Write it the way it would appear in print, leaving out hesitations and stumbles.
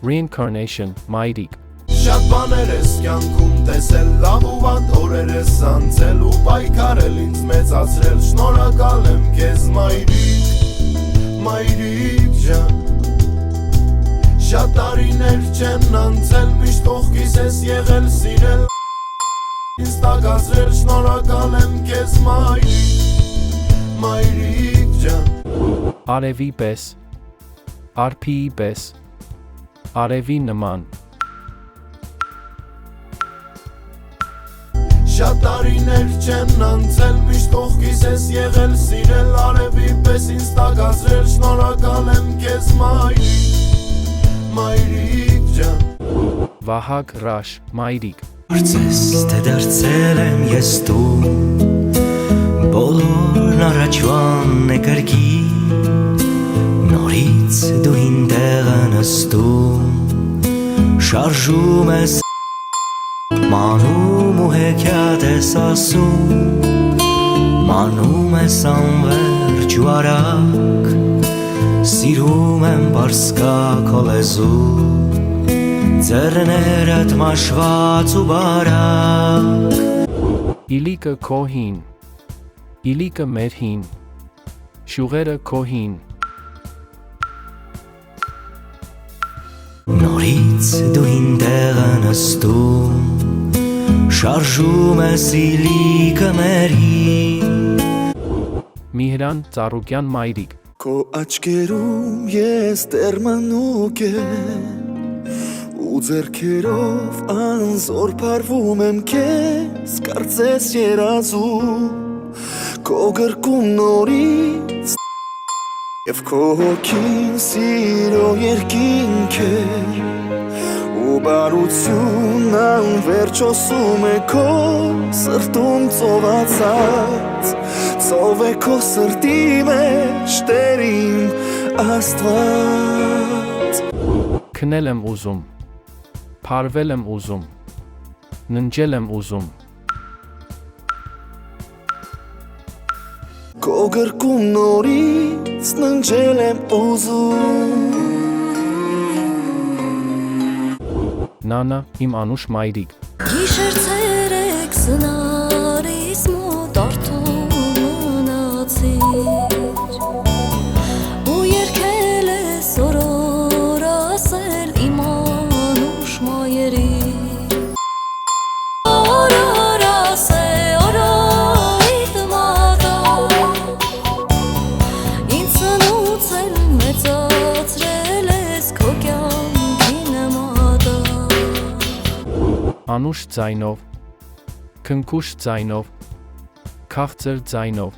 Reincarnation, մայրիկ։ Շատ բաներ ես կյանքում տեսել, լավ ու վատ օրեր ես անցել ու պայքարել ինձ մեծացրել, շնորհակալ եմ քեզ մայրիկ, մայրիկ ջան։ Շատ տարիներ չեն անցել, միշտ կողքիս ես եղել, սիրել, ինձ տակացրել, շնորհակալ եմ քեզ մայրիկ, մայրիկ ջան։ Արևի պես, արփիի պես, արևի նման։ Շատ տարիներ չեն անցել, միշտ կողքիս ես եղել, սիրել, արևի պես ինձ տակացրել, շնորհակալ եմ քեզ մայրիկ, մայրիկ ջան։ Վահագ Ռաշ, մայրիկ։ Արծես թե դարձել եմ ես դու, բոլորն առաջվան է կրկին, նորից դու ինտեղը նստում, շարժում ես Մանում ու հեքիաթ ես ասում, մանում ես անվերջ ու արագ, սիրում եմ պարսկա քո լեզու, ձեռներդ մաշված ու բարակ։ Իլիկը քո հին, իլիկը մեր հին, շուղերը քո հին։ Նորից դու ինտեղը նստում, շարժում ես իլիկը մերին։ Միհրան Ծառուկյան, մայրիկ։ Քո աչքերում ես դեռ մանուկ եմ, ու ձեռքերով անզոր փարվում եմ քեզ, կարծես երազում, քո գրկում նորից Եվ քո հոգին սիրո երկինք է, ու բարություն անվերջ հոսում է քո սրտում ծովածած, ծով է քո սրտի մեջ Տերին Աստված։ Քնել եմ ուզում, փարվել եմ ուզում, ննջել եմ ուզում։ Քո գրկում նորից ննջել եմ ուզում։ Նանա, իմ անուշ մայրիկ։ Գիշեր ցերեկ սնարիս մոտ արթուն մնացիր, ու երգել ես օրոր ասել իմ անուշ մայրիկ։ Անուշ ձայնով, քնքուշ ձայնով, քաղցր ձայնով։